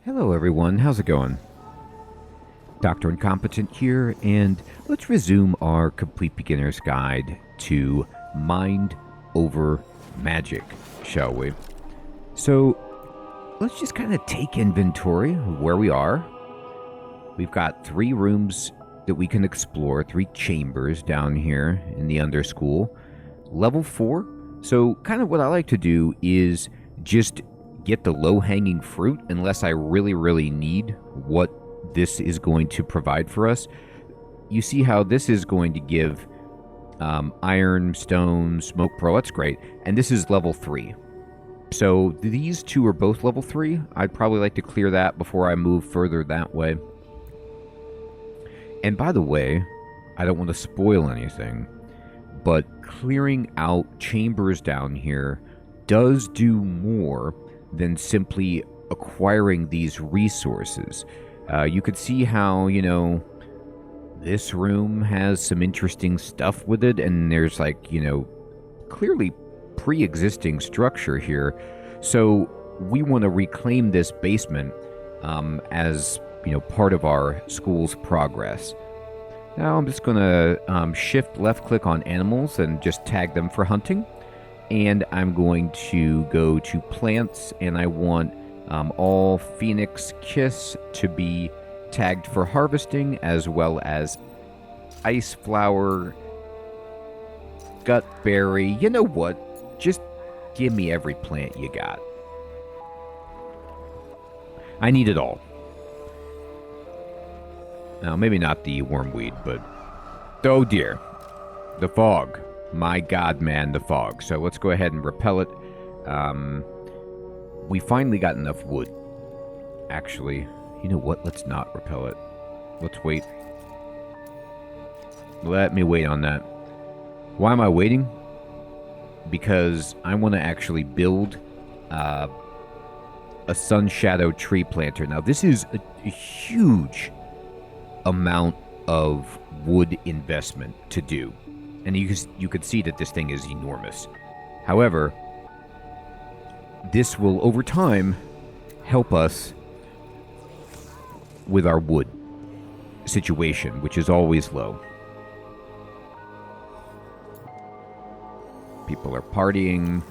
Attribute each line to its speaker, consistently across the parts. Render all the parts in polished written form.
Speaker 1: Hello everyone, how's it going? Dr. Incompetent here, and let's resume our complete beginner's guide to mind over magic, shall we? So, let's just kind of take inventory of where we are. We've got 3 rooms that we can explore, 3 chambers down here in the Underschool. Level 4, so kind of what I like to do is just get the low-hanging fruit unless I really need what this is going to provide for us. You see how this is going to give iron, stone, smoke pearl. That's great. And this is level 3. So these 2 are both level 3. I'd probably like to clear that before I move further that way. And by the way, I don't want to spoil anything, but clearing out chambers down here does do more than simply acquiring these resources. You could see how, this room has some interesting stuff with it, and there's clearly pre-existing structure here. So we want to reclaim this basement as, part of our school's progress. Now I'm just going to shift left click on animals and just tag them for hunting. And I'm going to go to plants, and I want all Phoenix Kiss to be tagged for harvesting, as well as Ice Flower, Gutberry. You know what? Just give me every plant you got. I need it all. Now, maybe not the wormweed, but... oh dear. The fog. My god, man, the fog. So let's go ahead and repel it. We finally got enough wood. Actually, you know what? Let's not repel it. Let's wait. Let me wait on that. Why am I waiting? Because I want to actually build a sun shadow tree planter. Now, this is a huge amount of wood investment to do. And you could see that this thing is enormous. However, this will, over time, help us with our wood situation, which is always low. People are partying,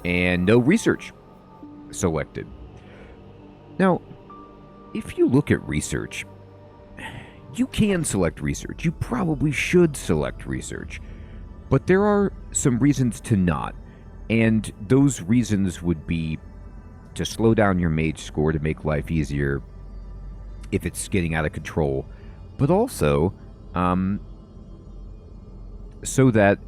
Speaker 1: and no research selected. Now, if you look at research, you can select research. You probably should select research. But there are some reasons to not. And those reasons would be to slow down your mage score to make life easier if it's getting out of control. But also, so that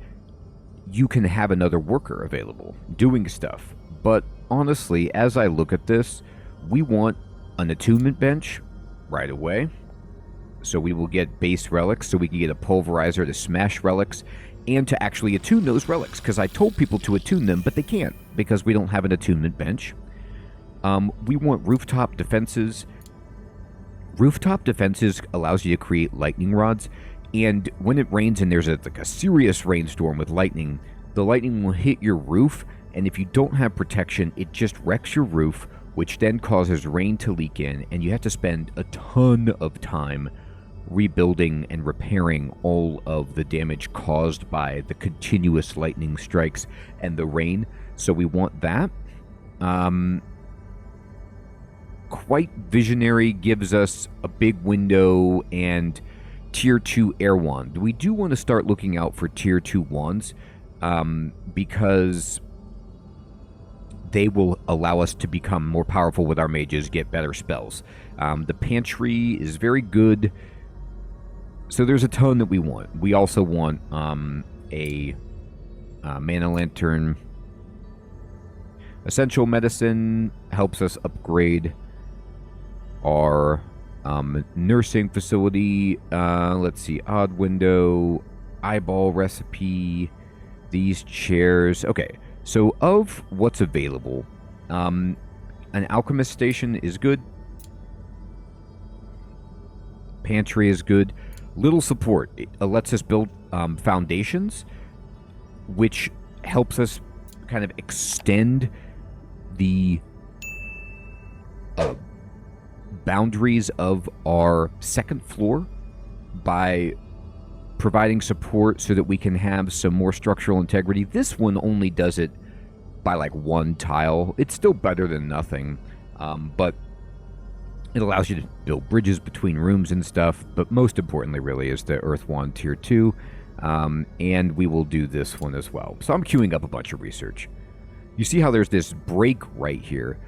Speaker 1: you can have another worker available doing stuff. But honestly, as I look at this, we want an attunement bench right away. So we will get base relics, so we can get a pulverizer to smash relics, and to actually attune those relics, because I told people to attune them, but they can't, because we don't have an attunement bench. We want rooftop defenses. Rooftop defenses allows you to create lightning rods, and when it rains and there's a serious rainstorm with lightning, the lightning will hit your roof, and if you don't have protection, it just wrecks your roof, which then causes rain to leak in, and you have to spend a ton of time rebuilding and repairing all of the damage caused by the continuous lightning strikes and the rain. So we want that. Quite Visionary gives us a big window and tier 2 air wand. We do want to start looking out for tier 2 wands because they will allow us to become more powerful with our mages, get better spells. The pantry is very good. So there's a ton that we want. We also want a mana lantern. Essential medicine helps us upgrade our nursing facility. Let's see, odd window, eyeball recipe, these chairs. Okay, so of what's available, an alchemist station is good. Pantry is good. Little support. It lets us build foundations, which helps us kind of extend the boundaries of our second floor by providing support so that we can have some more structural integrity. This one only does it by like one tile. It's still better than nothing, but it allows you to build bridges between rooms and stuff. But most importantly, really, is the Earth Wand Tier 2, and we will do this one as well. So I'm queuing up a bunch of research. You see how there's this break right here,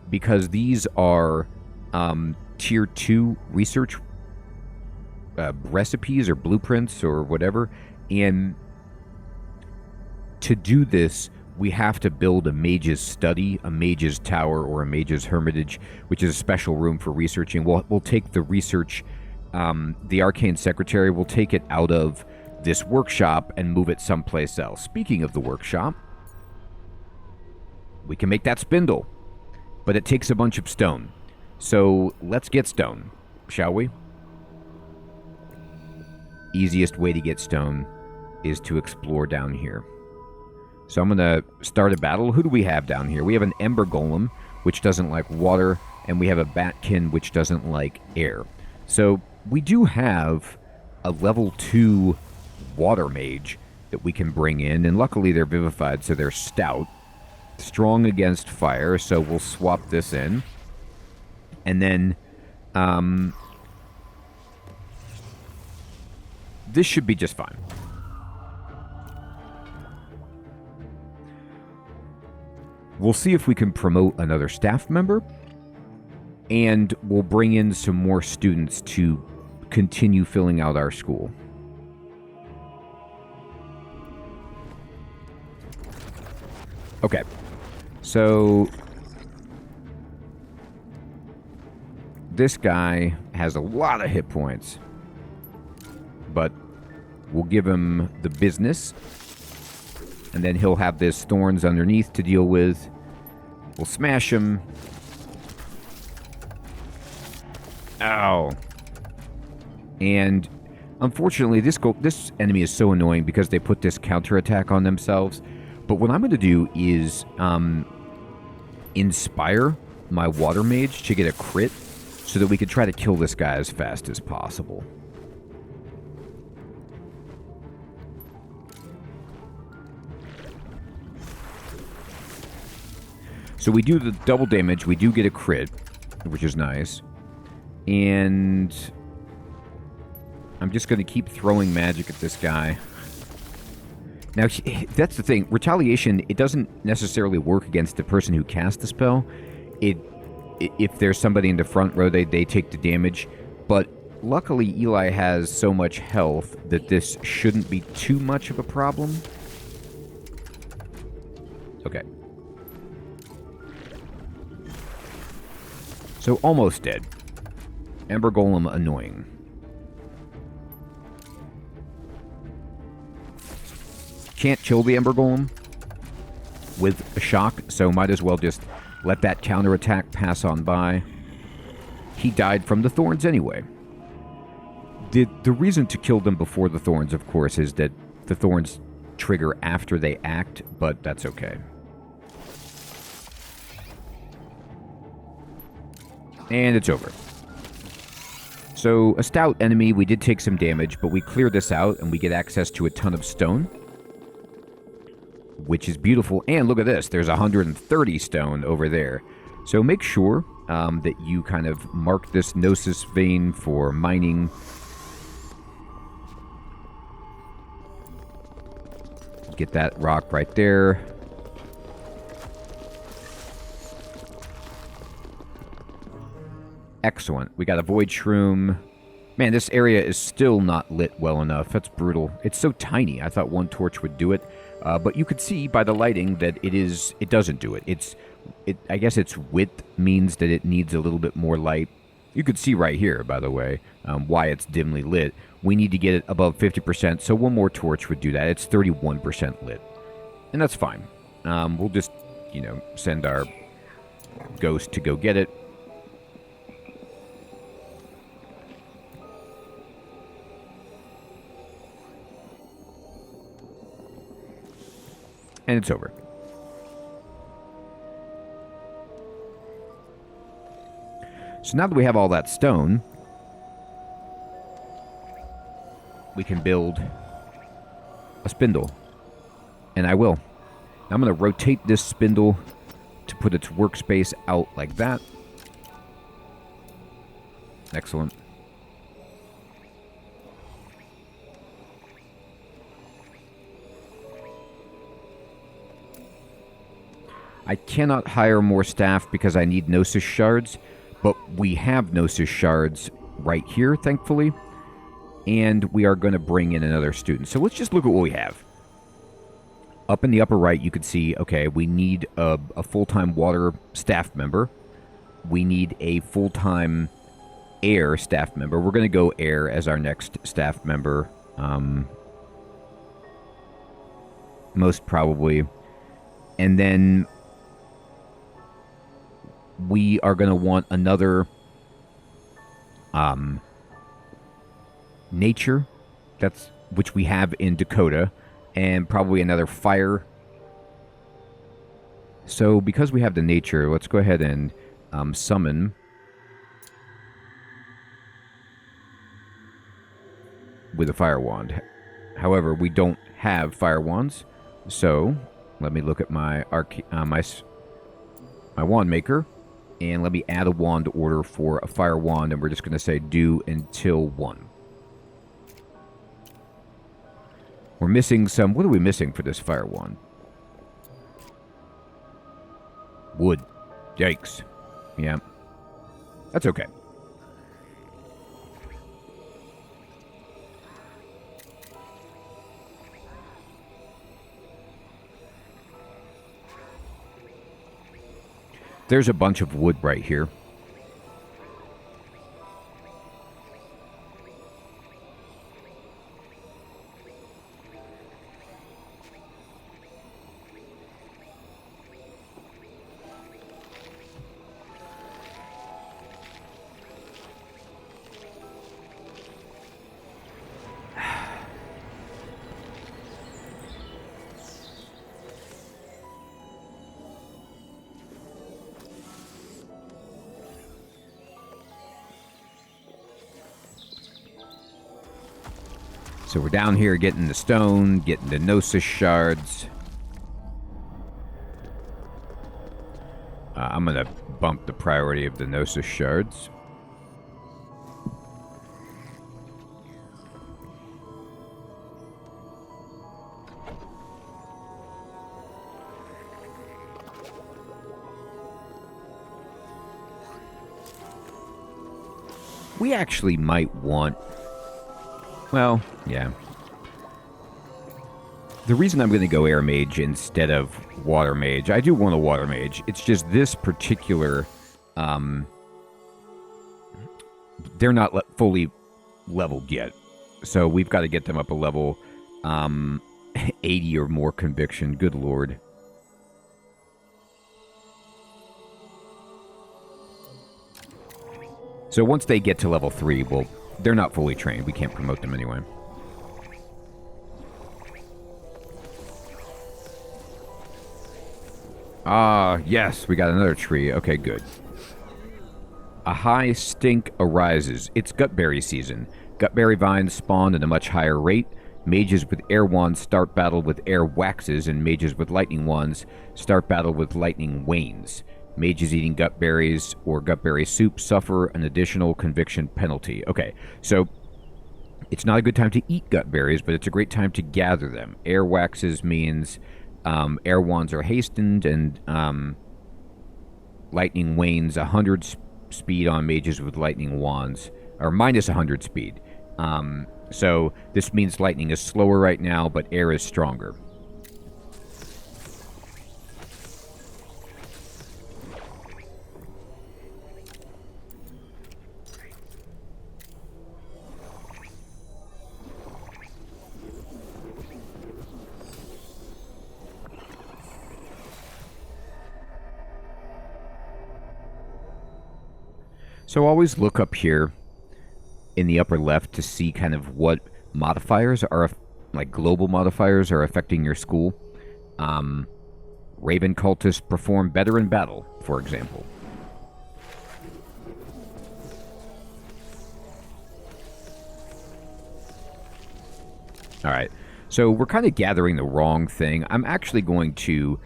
Speaker 1: because these are Tier 2 research recipes or blueprints or whatever, and to do this we have to build a mage's study, a mage's tower, or a mage's hermitage, which is a special room for researching. We'll take the research, the arcane secretary, we'll take it out of this workshop and move it someplace else. Speaking of the workshop, we can make that spindle, but it takes a bunch of stone. So let's get stone, shall we? Easiest way to get stone is to explore down here. So I'm going to start a battle. Who do we have down here? We have an Ember Golem, which doesn't like water, and we have a Batkin, which doesn't like air. So we do have a level 2 water mage that we can bring in, and luckily they're vivified, so they're stout. Strong against fire, so we'll swap this in. And then this should be just fine. We'll see if we can promote another staff member, and we'll bring in some more students to continue filling out our school. Okay, so this guy has a lot of hit points, but we'll give him the business, and then he'll have this thorns underneath to deal with. We'll smash him. Ow. And unfortunately, this enemy is so annoying because they put this counterattack on themselves. But what I'm going to do is inspire my water mage to get a crit so that we can try to kill this guy as fast as possible. So we do the double damage, we do get a crit, which is nice. And I'm just going to keep throwing magic at this guy. Now, that's the thing. Retaliation, it doesn't necessarily work against the person who cast the spell. If there's somebody in the front row, they take the damage. But luckily, Eli has so much health that this shouldn't be too much of a problem. Okay. So, almost dead. Ember Golem annoying. Can't kill the Ember Golem with a shock, so might as well just let that counterattack pass on by. He died from the thorns anyway. The reason to kill them before the thorns, of course, is that the thorns trigger after they act, but that's okay. And it's over. So, a stout enemy, we did take some damage, but we clear this out and we get access to a ton of stone, which is beautiful. And look at this, there's 130 stone over there. So make sure that you kind of mark this Gnosis vein for mining. Get that rock right there. Excellent. We got a Void Shroom. Man, this area is still not lit well enough. That's brutal. It's so tiny. I thought one torch would do it. But you could see by the lighting that it doesn't do it. I guess its width means that it needs a little bit more light. You could see right here, by the way, why it's dimly lit. We need to get it above 50%, so one more torch would do that. It's 31% lit. And that's fine. We'll just, send our ghost to go get it. And it's over. So now that we have all that stone, we can build a spindle. And I will. I'm going to rotate this spindle to put its workspace out like that. Excellent. I cannot hire more staff because I need Gnosis shards, but we have Gnosis shards right here, thankfully, and we are going to bring in another student. So let's just look at what we have. Up in the upper right, you can see, okay, we need a full-time water staff member. We need a full-time air staff member. We're going to go air as our next staff member, most probably. And then we are going to want another nature, which we have in Dakota, and probably another fire. So because we have the nature, let's go ahead and summon with a fire wand. However, we don't have fire wands, so let me look at my my wand maker, and let me add a wand order for a fire wand, and we're just going to say do until 1. We're missing some... What are we missing for this fire wand? Wood. Yikes. Yeah. That's okay. There's a bunch of wood right here. So we're down here getting the stone, getting the Gnosis shards. I'm going to bump the priority of the Gnosis shards. We actually might want... Well, yeah. The reason I'm going to go Air Mage instead of Water Mage, I do want a Water Mage. It's just this particular, they're not fully leveled yet. So we've got to get them up a level, 80 or more conviction. Good lord. So once they get to level 3, well, they're not fully trained. We can't promote them anyway. Ah, yes, we got another tree. Okay, good. A high stink arises. It's gutberry season. Gutberry vines spawn at a much higher rate. Mages with air wands start battle with air waxes, and mages with lightning wands start battle with lightning wanes. Mages eating gutberries or gutberry soup suffer an additional conviction penalty. Okay, so it's not a good time to eat gutberries, but it's a great time to gather them. Air waxes means air wands are hastened, and lightning wanes 100 speed on mages with lightning wands, or minus 100 speed. So this means lightning is slower right now, but air is stronger. So always look up here in the upper left to see kind of what modifiers are, like global modifiers, are affecting your school. Raven cultists perform better in battle, for example. All right. So we're kind of gathering the wrong thing. I'm actually going to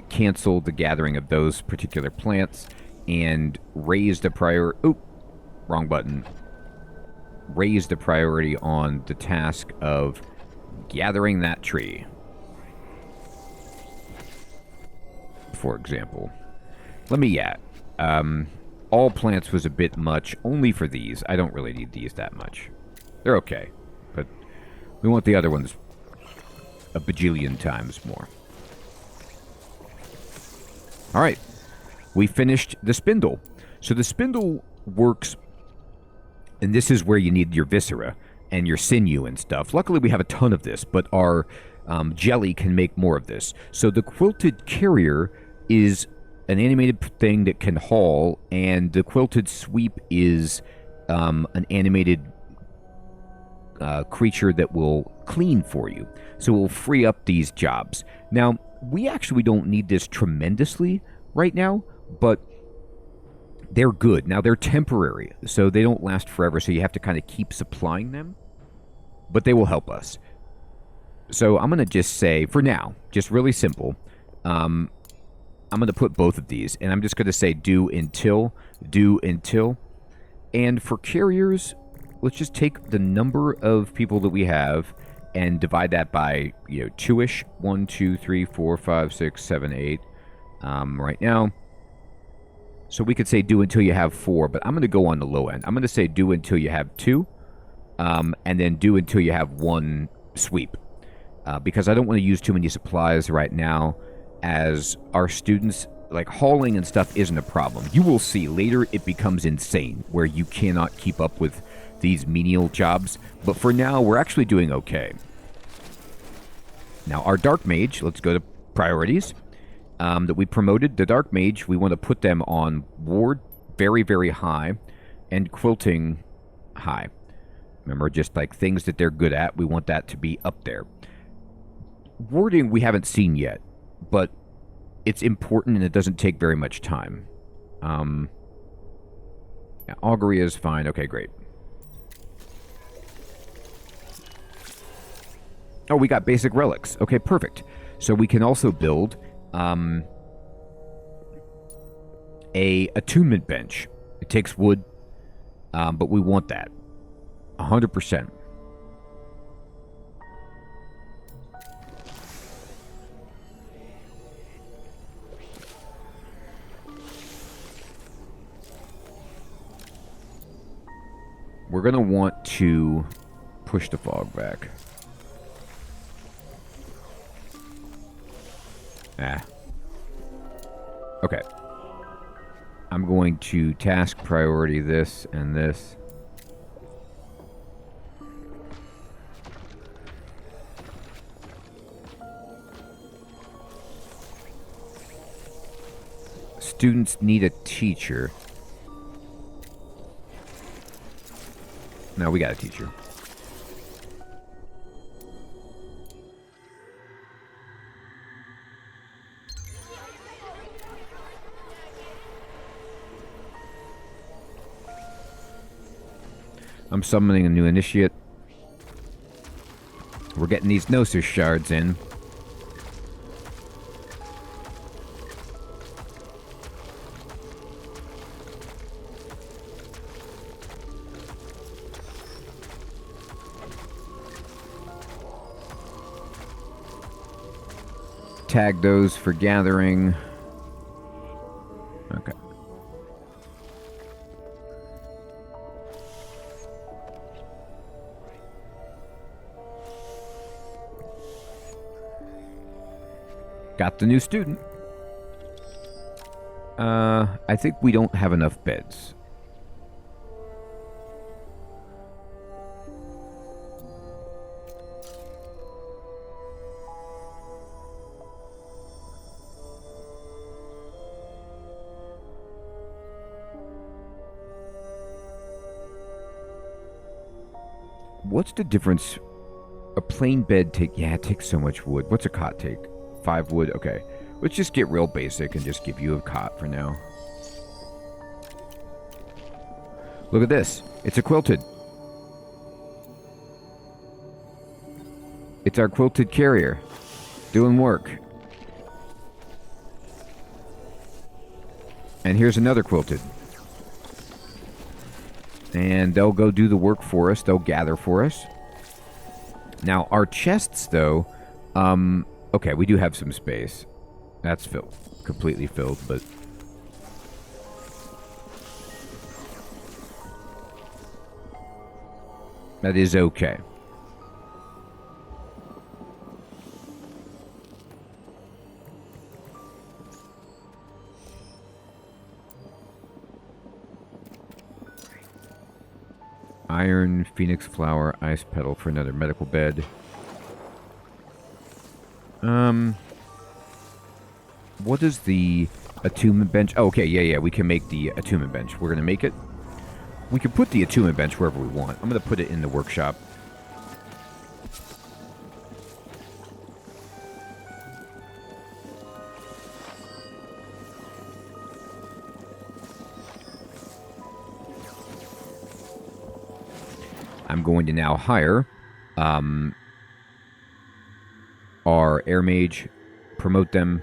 Speaker 1: cancel the gathering of those particular plants and raise the priority. Oop, wrong button. Raise the priority on the task of gathering that tree. For example. Let me, all plants was a bit much, only for these. I don't really need these that much. They're okay, but we want the other ones a bajillion times more. Alright, we finished the spindle. So the spindle works, and this is where you need your viscera and your sinew and stuff. Luckily we have a ton of this, but our jelly can make more of this. So the quilted carrier is an animated thing that can haul, and the quilted sweep is an animated creature that will clean for you. So it will free up these jobs. Now, we actually don't need this tremendously right now, but they're good. Now, they're temporary, so they don't last forever, so you have to kind of keep supplying them, but they will help us. So I'm going to just say, for now, just really simple, I'm going to put both of these, and I'm just going to say do until. And for carriers, let's just take the number of people that we have and divide that by, 2-ish. 1, 2, 3, 4, 5, 6, 7, 8 right now. So we could say do until you have 4, but I'm going to go on the low end. I'm going to say do until you have 2, and then do until you have 1 sweep. Because I don't want to use too many supplies right now, as our students, like hauling and stuff isn't a problem. You will see later it becomes insane, where you cannot keep up with these menial jobs, but for now we're actually doing okay. Now our Dark Mage, let's go to priorities, that we promoted. The Dark Mage, we want to put them on Ward very, very high, and Quilting high. Remember, just like things that they're good at, we want that to be up there. Warding we haven't seen yet, but it's important and it doesn't take very much time. Augury is fine. Okay, great. Oh, we got basic relics. Okay, perfect. So we can also build a attunement bench. It takes wood, but we want that 100%. We're going to want to push the fog back. Okay. I'm going to task priority this and this. Students need a teacher. No, we got a teacher. I'm summoning a new initiate. We're getting these Gnosis shards in. Tag those for gathering. Okay. Got the new student. I think we don't have enough beds. What's the difference? A plain bed it takes so much wood. What's a cot take? 5 wood? Okay. Let's just get real basic and just give you a cot for now. Look at this. It's a quilted. It's our quilted carrier. Doing work. And here's another quilted. And they'll go do the work for us. They'll gather for us. Now, our chests, though... okay, we do have some space. That's filled. Completely filled, but... that is okay. Iron, phoenix flower, ice petal for another medical bed. What is the attunement bench? Oh, okay, yeah, we can make the attunement bench. We're going to make it. We can put the attunement bench wherever we want. I'm going to put it in the workshop. I'm going to now hire our air mage, promote them.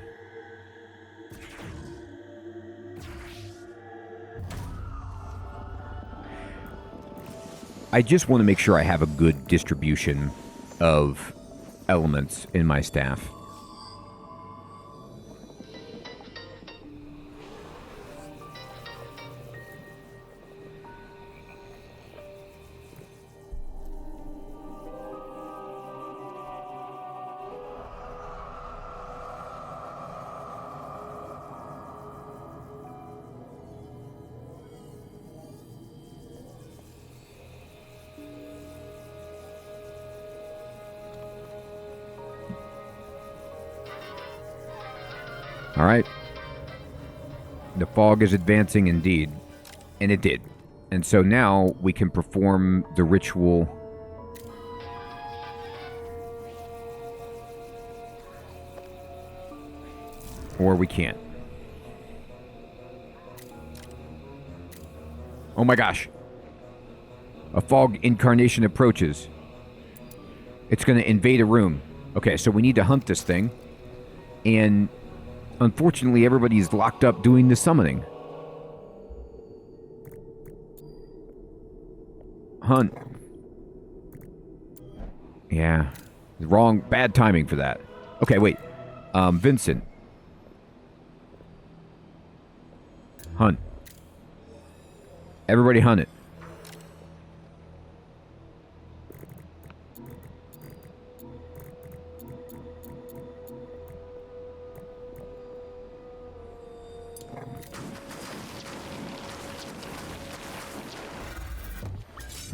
Speaker 1: I just want to make sure I have a good distribution of elements in my staff. All right. The fog is advancing indeed. And it did. And so now we can perform the ritual. Or we can't. Oh my gosh. A fog incarnation approaches. It's going to invade a room. Okay, so we need to hunt this thing. And... unfortunately, everybody's locked up doing the summoning. Hunt. Yeah. Wrong. Bad timing for that. Okay, wait. Vincent. Hunt. Everybody hunt it.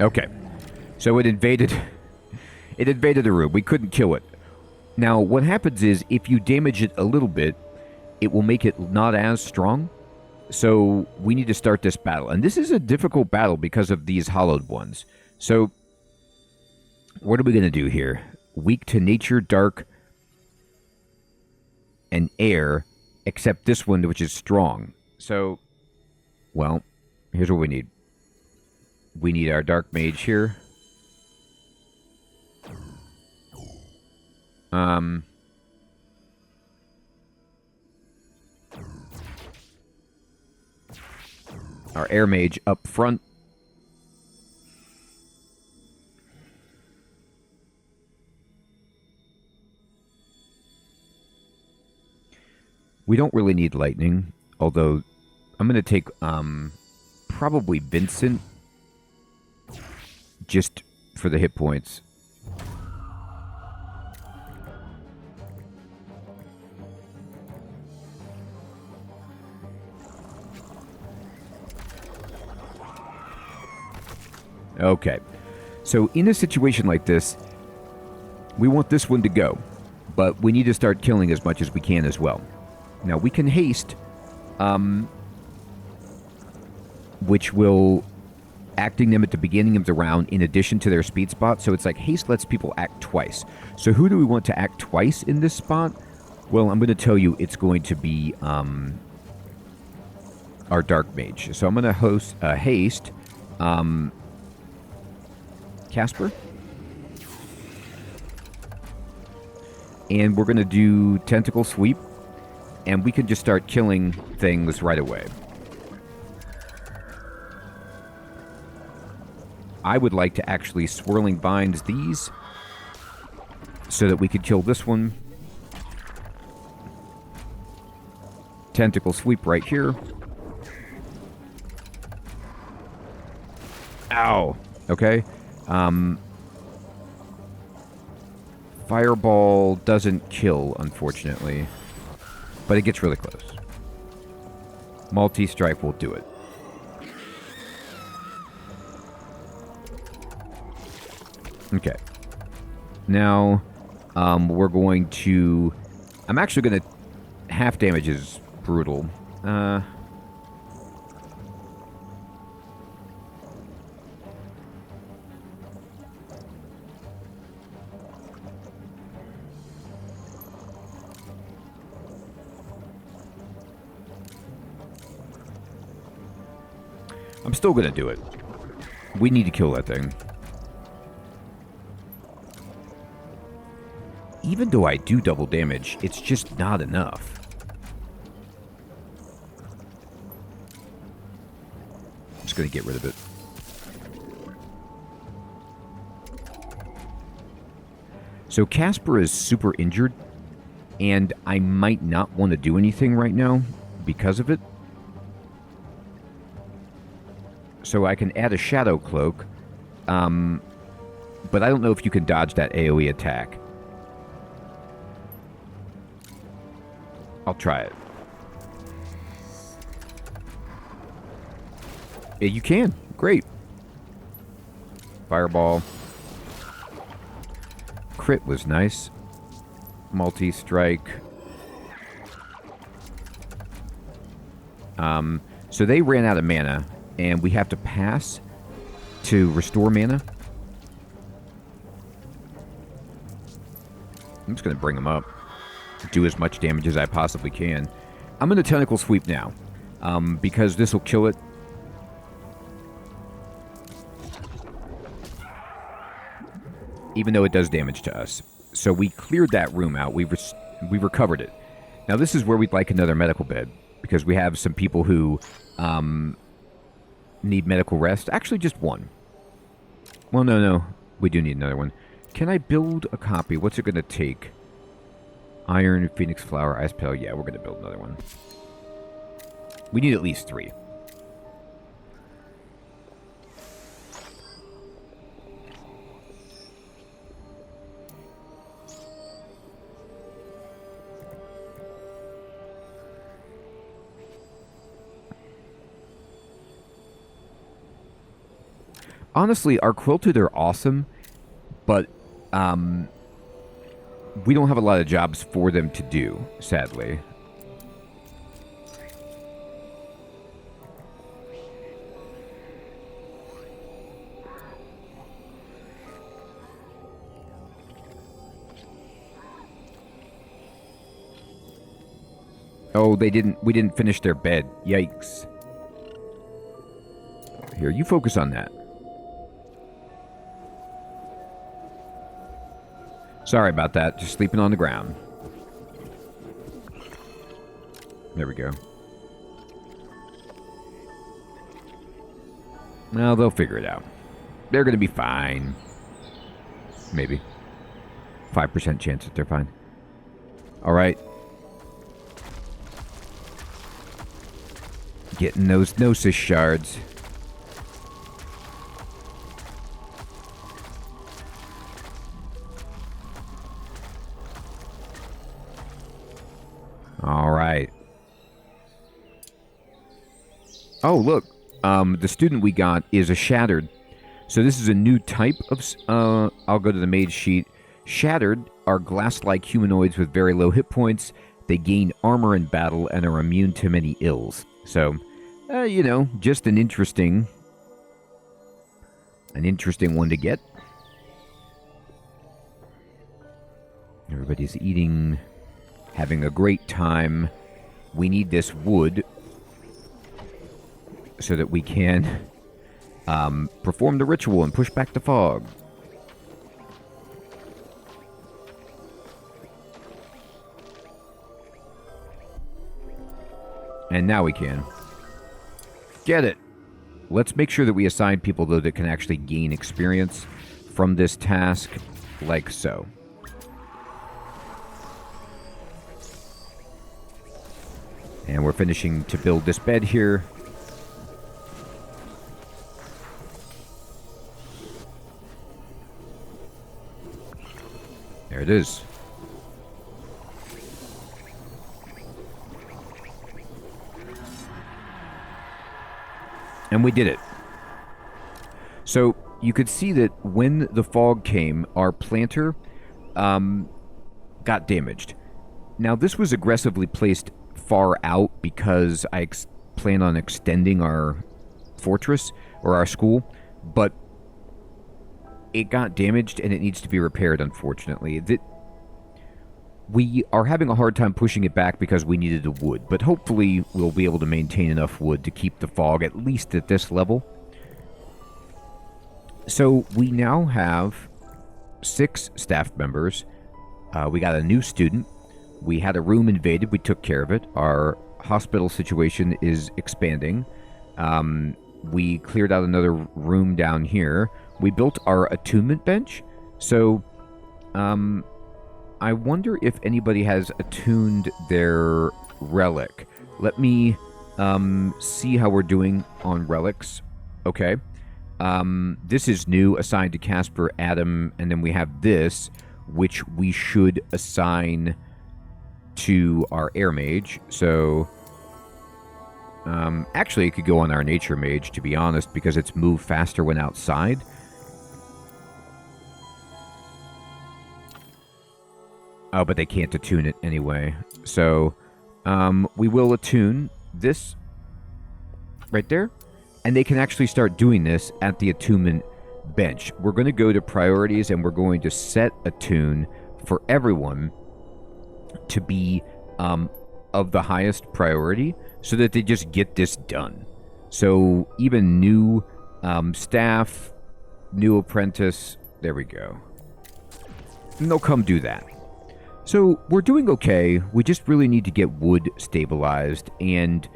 Speaker 1: Okay, so it invaded the room. We couldn't kill it. Now, what happens is, if you damage it a little bit, it will make it not as strong. So, we need to start this battle. And this is a difficult battle because of these hollowed ones. So, what are we going to do here? Weak to nature, dark, and air, except this one, which is strong. So, well, here's what we need. We need our dark mage here. Our air mage up front. We don't really need lightning, although I'm going to take probably Vincent. Just for the hit points. Okay. So in a situation like this, we want this one to go. But we need to start killing as much as we can as well. Now we can haste, which will... acting them at the beginning of the round in addition to their speed spot. So it's like haste lets people act twice. So who do we want to act twice in this spot? Well, I'm going to tell you it's going to be our dark mage. So I'm going to haste Casper. And we're going to do tentacle sweep. And we can just start killing things right away. I would like to actually swirling binds these so that we could kill this one. Tentacle sweep right here. Ow. Okay. Fireball doesn't kill, unfortunately. But it gets really close. Multi-strike will do it. Okay. Now, we're going to... I'm actually going to... Half damage is brutal. I'm still going to do it. We need to kill that thing. Even though I do double damage, it's just not enough. I'm just going to get rid of it. So Casper is super injured, and I might not want to do anything right now because of it. So I can add a Shadow Cloak, but I don't know if you can dodge that AoE attack. I'll try it. Yeah, you can. Great. Fireball. Crit was nice. Multi-strike. So they ran out of mana. And we have to pass to restore mana. I'm just going to bring them up. Do as much damage as I possibly can. I'm going to tentacle sweep now. Because this will kill it. Even though it does damage to us. So we cleared that room out. We recovered it. Now this is where we'd like another medical bed. Because we have some people who... need medical rest. Actually, just one. Well, no. We do need another one. Can I build a copy? What's it going to take? Iron, Phoenix Flower, Ice Pale. Yeah, we're going to build another one. We need at least 3. Honestly, our quilted are awesome, but we don't have a lot of jobs for them to do, sadly. Oh, we didn't finish their bed. Yikes. Here, you focus on that. Sorry about that. Just sleeping on the ground. There we go. Well, they'll figure it out. They're going to be fine. Maybe. 5% chance that they're fine. Alright. Getting those Gnosis shards. Alright. Oh, look. The student we got is a Shattered. So this is a new type of... I'll go to the mage sheet. Shattered are glass-like humanoids with very low hit points. They gain armor in battle and are immune to many ills. So, you know, just an interesting one to get. Everybody's eating, having a great time. We need this wood so that we can perform the ritual and push back the fog. And now we can. Get it! Let's make sure that we assign people, though, that can actually gain experience from this task, like so. And we're finishing to build this bed here. There it is. And we did it. So you could see that when the fog came, our planter got damaged. Now this was aggressively placed far out because I plan on extending our fortress or our school, but it got damaged and it needs to be repaired, unfortunately. We are having a hard time pushing it back because we needed the wood, but hopefully we'll be able to maintain enough wood to keep the fog at least at this level. So we now have 6 staff members. We got a new student. We had a room invaded. We took care of it. Our hospital situation is expanding. We cleared out another room down here. We built our attunement bench. So, I wonder if anybody has attuned their relic. Let me see how we're doing on relics. Okay. This is new, assigned to Casper, Adam, and then we have this, which we should assign to our air mage. So, actually it could go on our nature mage, to be honest, because it's move faster when outside. Oh, but they can't attune it anyway. So, we will attune this right there. And they can actually start doing this at the attunement bench. We're going to go to priorities and we're going to set attune for everyone to be of the highest priority so that they just get this done. So even new staff, new apprentice, there we go. And they'll come do that. So we're doing okay. We just really need to get wood stabilized, and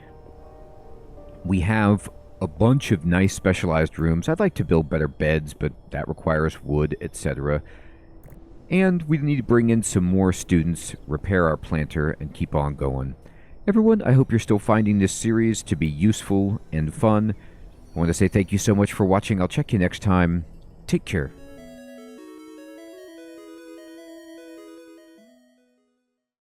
Speaker 1: we have a bunch of nice specialized rooms. I'd like to build better beds, but that requires wood, etc. And we need to bring in some more students, repair our planter, and keep on going. Everyone, I hope you're still finding this series to be useful and fun. I want to say thank you so much for watching. I'll check you next time. Take care.